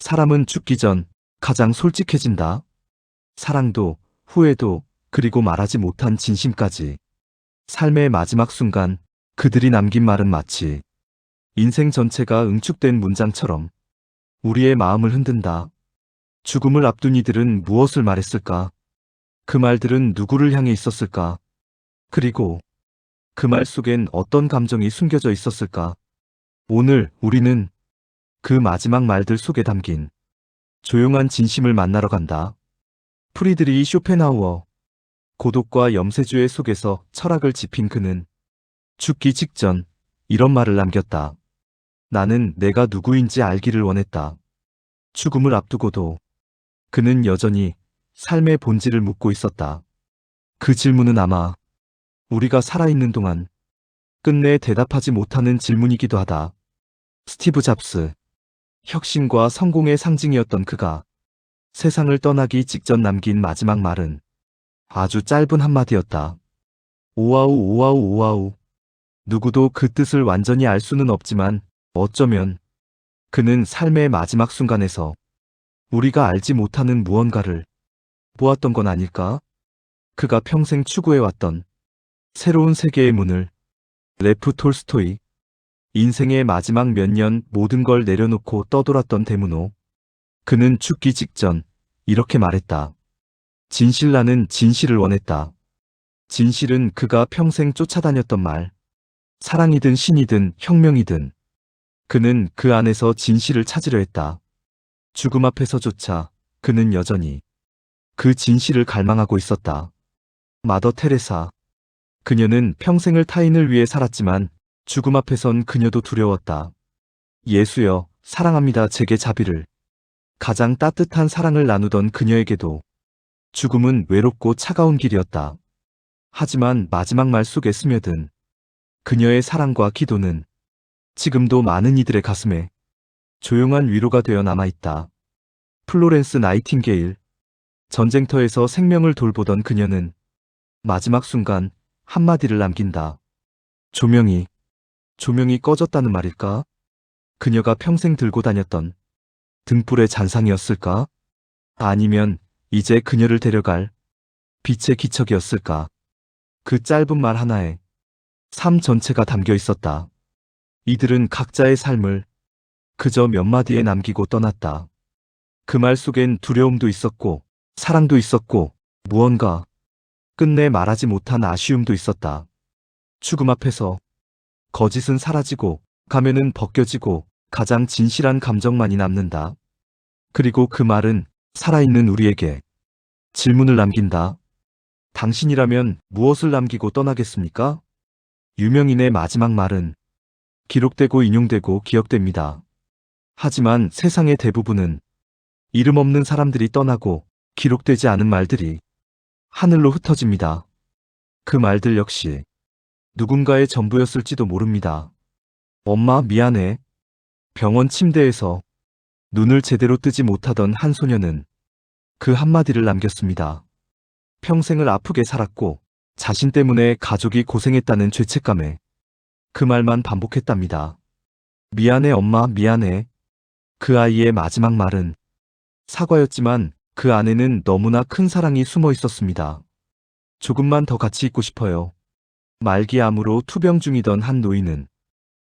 사람은 죽기 전 가장 솔직해진다. 사랑도, 후회도, 그리고 말하지 못한 진심까지. 삶의 마지막 순간, 그들이 남긴 말은 마치 인생 전체가 응축된 문장처럼 우리의 마음을 흔든다. 죽음을 앞둔 이들은 무엇을 말했을까? 그 말들은 누구를 향해 있었을까? 그리고 그 말 속엔 어떤 감정이 숨겨져 있었을까? 오늘 우리는 그 마지막 말들 속에 담긴 조용한 진심을 만나러 간다. 프리드리히 쇼펜하우어. 고독과 염세주의 속에서 철학을 짚인 그는 죽기 직전 이런 말을 남겼다. 나는 내가 누구인지 알기를 원했다. 죽음을 앞두고도 그는 여전히 삶의 본질을 묻고 있었다. 그 질문은 아마 우리가 살아있는 동안 끝내 대답하지 못하는 질문이기도 하다. 스티브 잡스. 혁신과 성공의 상징이었던 그가 세상을 떠나기 직전 남긴 마지막 말은 아주 짧은 한마디였다. 오아우 오아우 오아우. 누구도 그 뜻을 완전히 알 수는 없지만 어쩌면 그는 삶의 마지막 순간에서 우리가 알지 못하는 무언가를 보았던 건 아닐까? 그가 평생 추구해왔던 새로운 세계의 문을. 레프 톨스토이. 인생의 마지막 몇 년 모든 걸 내려놓고 떠돌았던 대문호. 그는 죽기 직전 이렇게 말했다. 진실 나는 진실을 원했다. 진실은 그가 평생 쫓아다녔던 말. 사랑이든 신이든 혁명이든 그는 그 안에서 진실을 찾으려 했다. 죽음 앞에서조차 그는 여전히 그 진실을 갈망하고 있었다. 마더 테레사. 그녀는 평생을 타인을 위해 살았지만 죽음 앞에선 그녀도 두려웠다. 예수여, 사랑합니다. 제게 자비를. 가장 따뜻한 사랑을 나누던 그녀에게도 죽음은 외롭고 차가운 길이었다. 하지만 마지막 말 속에 스며든 그녀의 사랑과 기도는 지금도 많은 이들의 가슴에 조용한 위로가 되어 남아있다. 플로렌스 나이팅게일. 전쟁터에서 생명을 돌보던 그녀는 마지막 순간 한마디를 남긴다. 조명이 꺼졌다는 말일까? 그녀가 평생 들고 다녔던 등불의 잔상이었을까? 아니면 이제 그녀를 데려갈 빛의 기척이었을까? 그 짧은 말 하나에 삶 전체가 담겨 있었다. 이들은 각자의 삶을 그저 몇 마디에 남기고 떠났다. 그 말 속엔 두려움도 있었고 사랑도 있었고 무언가 끝내 말하지 못한 아쉬움도 있었다. 죽음 앞에서 거짓은 사라지고 가면은 벗겨지고 가장 진실한 감정만이 남는다. 그리고 그 말은 살아있는 우리에게 질문을 남긴다. 당신이라면 무엇을 남기고 떠나겠습니까? 유명인의 마지막 말은 기록되고 인용되고 기억됩니다. 하지만 세상의 대부분은 이름 없는 사람들이 떠나고 기록되지 않은 말들이 하늘로 흩어집니다. 그 말들 역시 누군가의 전부였을지도 모릅니다. 엄마 미안해. 병원 침대에서 눈을 제대로 뜨지 못하던 한 소녀는 그 한마디를 남겼습니다. 평생을 아프게 살았고 자신 때문에 가족이 고생했다는 죄책감에 그 말만 반복했답니다. 미안해 엄마 미안해. 그 아이의 마지막 말은 사과였지만 그 안에는 너무나 큰 사랑이 숨어 있었습니다. 조금만 더 같이 있고 싶어요. 말기암으로 투병 중이던 한 노인은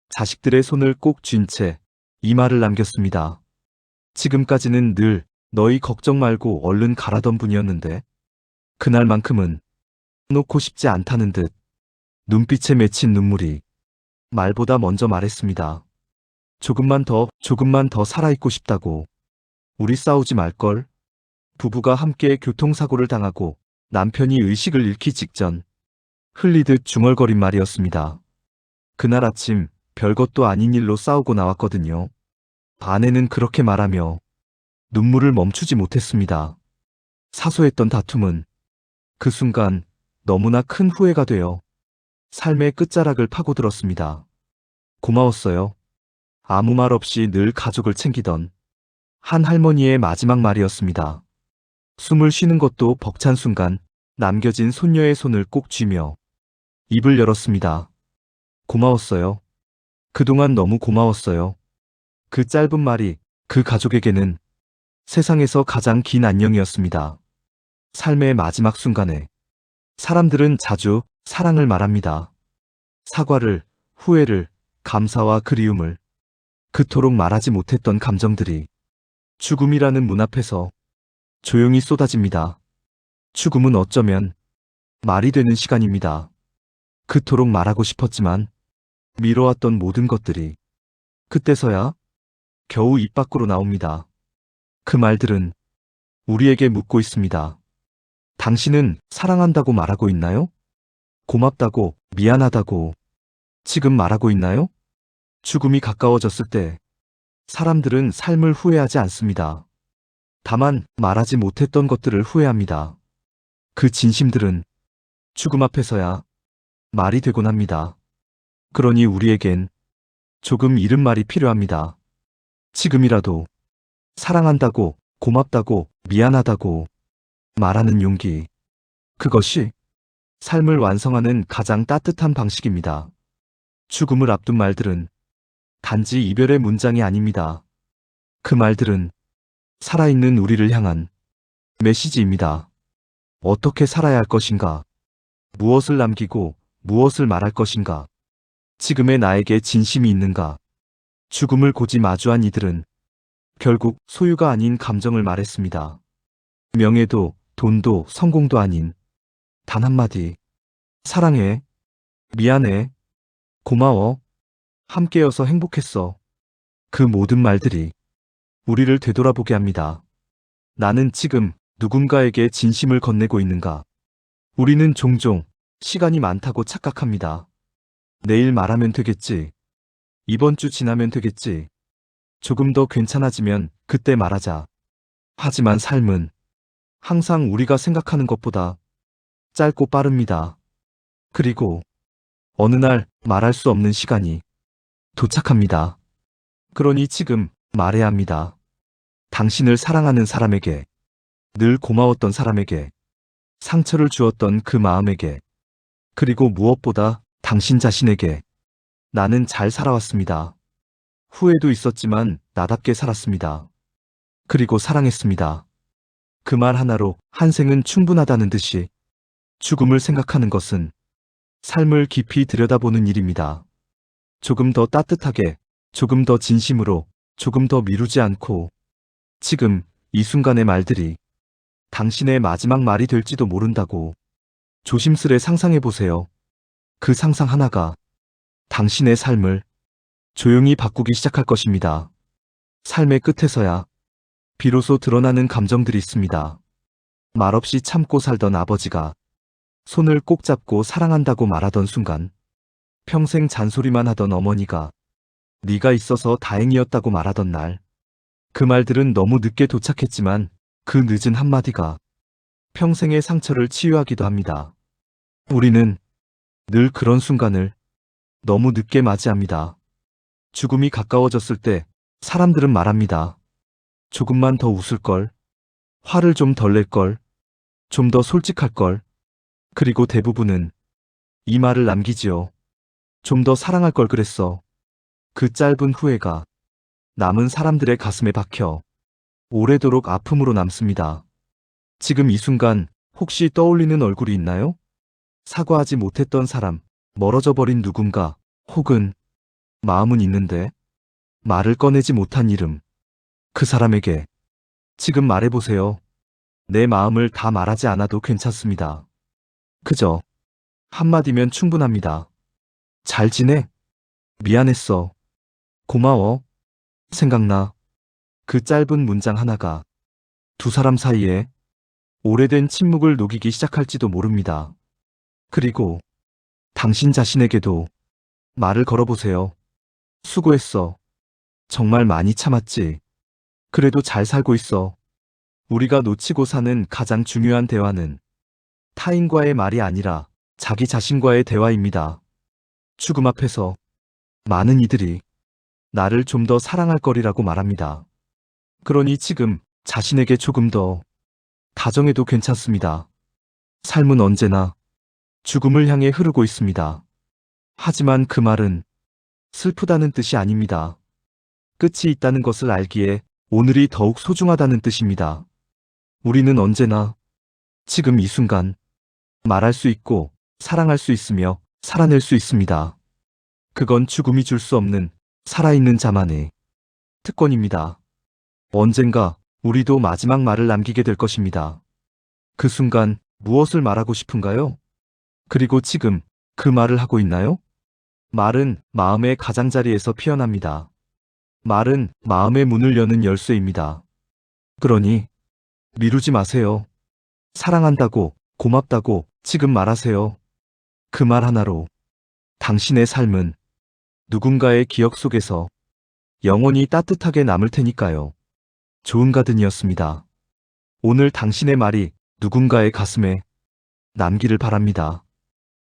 자식들의 손을 꼭 쥔 채 이 말을 남겼습니다. 지금까지는 늘 너희 걱정 말고 얼른 가라던 분이었는데 그날만큼은 놓고 싶지 않다는 듯 눈빛에 맺힌 눈물이 말보다 먼저 말했습니다. 조금만 더 살아있고 싶다고. 우리 싸우지 말걸. 부부가 함께 교통사고를 당하고 남편이 의식을 잃기 직전 흘리듯 중얼거린 말이었습니다. 그날 아침 별것도 아닌 일로 싸우고 나왔거든요. 아내는 그렇게 말하며 눈물을 멈추지 못했습니다. 사소했던 다툼은 그 순간 너무나 큰 후회가 되어 삶의 끝자락을 파고들었습니다. 고마웠어요. 아무 말 없이 늘 가족을 챙기던 한 할머니의 마지막 말이었습니다. 숨을 쉬는 것도 벅찬 순간 남겨진 손녀의 손을 꼭 쥐며 입을 열었습니다. 고마웠어요. 그동안 너무 고마웠어요. 그 짧은 말이 그 가족에게는 세상에서 가장 긴 안녕이었습니다. 삶의 마지막 순간에 사람들은 자주 사랑을 말합니다. 사과를, 후회를, 감사와 그리움을, 그토록 말하지 못했던 감정들이 죽음이라는 문 앞에서 조용히 쏟아집니다. 죽음은 어쩌면 말이 되는 시간입니다. 그토록 말하고 싶었지만 미뤄왔던 모든 것들이 그때서야 겨우 입 밖으로 나옵니다. 그 말들은 우리에게 묻고 있습니다. 당신은 사랑한다고 말하고 있나요? 고맙다고, 미안하다고 지금 말하고 있나요? 죽음이 가까워졌을 때 사람들은 삶을 후회하지 않습니다. 다만 말하지 못했던 것들을 후회합니다. 그 진심들은 죽음 앞에서야 말이 되곤 합니다. 그러니 우리에겐 조금 이른 말이 필요합니다. 지금이라도 사랑한다고, 고맙다고, 미안하다고 말하는 용기. 그것이 삶을 완성하는 가장 따뜻한 방식입니다. 죽음을 앞둔 말들은 단지 이별의 문장이 아닙니다. 그 말들은 살아있는 우리를 향한 메시지입니다. 어떻게 살아야 할 것인가? 무엇을 남기고 무엇을 말할 것인가? 지금의 나에게 진심이 있는가? 죽음을 고지 마주한 이들은 결국 소유가 아닌 감정을 말했습니다. 명예도, 돈도, 성공도 아닌 단 한마디. 사랑해. 미안해. 고마워. 함께여서 행복했어. 그 모든 말들이 우리를 되돌아보게 합니다. 나는 지금 누군가에게 진심을 건네고 있는가? 우리는 종종 시간이 많다고 착각합니다. 내일 말하면 되겠지. 이번 주 지나면 되겠지. 조금 더 괜찮아지면 그때 말하자. 하지만 삶은 항상 우리가 생각하는 것보다 짧고 빠릅니다. 그리고 어느 날 말할 수 없는 시간이 도착합니다. 그러니 지금 말해야 합니다. 당신을 사랑하는 사람에게, 늘 고마웠던 사람에게, 상처를 주었던 그 마음에게, 그리고 무엇보다 당신 자신에게. 나는 잘 살아왔습니다. 후회도 있었지만 나답게 살았습니다. 그리고 사랑했습니다. 그 말 하나로 한 생은 충분하다는 듯이 죽음을 생각하는 것은 삶을 깊이 들여다보는 일입니다. 조금 더 따뜻하게, 조금 더 진심으로, 조금 더 미루지 않고 지금 이 순간의 말들이 당신의 마지막 말이 될지도 모른다고 조심스레 상상해 보세요. 그 상상 하나가 당신의 삶을 조용히 바꾸기 시작할 것입니다. 삶의 끝에서야 비로소 드러나는 감정들이 있습니다. 말없이 참고 살던 아버지가 손을 꼭 잡고 사랑한다고 말하던 순간, 평생 잔소리만 하던 어머니가 네가 있어서 다행이었다고 말하던 날, 그 말들은 너무 늦게 도착했지만 그 늦은 한마디가 평생의 상처를 치유하기도 합니다. 우리는 늘 그런 순간을 너무 늦게 맞이합니다. 죽음이 가까워졌을 때 사람들은 말합니다. 조금만 더 웃을걸, 화를 좀 덜 낼걸, 좀 더 솔직할걸. 그리고 대부분은 이 말을 남기지요. 좀 더 사랑할 걸 그랬어. 그 짧은 후회가 남은 사람들의 가슴에 박혀 오래도록 아픔으로 남습니다. 지금 이 순간 혹시 떠올리는 얼굴이 있나요? 사과하지 못했던 사람, 멀어져 버린 누군가, 혹은 마음은 있는데 말을 꺼내지 못한 이름. 그 사람에게 지금 말해보세요. 내 마음을 다 말하지 않아도 괜찮습니다. 그저 한마디면 충분합니다. 잘 지내? 미안했어. 고마워. 생각나. 그 짧은 문장 하나가 두 사람 사이에 오래된 침묵을 녹이기 시작할지도 모릅니다. 그리고 당신 자신에게도 말을 걸어보세요. 수고했어. 정말 많이 참았지. 그래도 잘 살고 있어. 우리가 놓치고 사는 가장 중요한 대화는 타인과의 말이 아니라 자기 자신과의 대화입니다. 죽음 앞에서 많은 이들이 나를 좀 더 사랑할 거리라고 말합니다. 그러니 지금 자신에게 조금 더 다정해도 괜찮습니다. 삶은 언제나 죽음을 향해 흐르고 있습니다. 하지만 그 말은 슬프다는 뜻이 아닙니다. 끝이 있다는 것을 알기에 오늘이 더욱 소중하다는 뜻입니다. 우리는 언제나 지금 이 순간 말할 수 있고 사랑할 수 있으며 살아낼 수 있습니다. 그건 죽음이 줄 수 없는 살아있는 자만의 특권입니다. 언젠가 우리도 마지막 말을 남기게 될 것입니다. 그 순간 무엇을 말하고 싶은가요? 그리고 지금 그 말을 하고 있나요? 말은 마음의 가장자리에서 피어납니다. 말은 마음의 문을 여는 열쇠입니다. 그러니 미루지 마세요. 사랑한다고, 고맙다고 지금 말하세요. 그 말 하나로 당신의 삶은 누군가의 기억 속에서 영원히 따뜻하게 남을 테니까요. 좋은 가든이었습니다. 오늘 당신의 말이 누군가의 가슴에 남기를 바랍니다.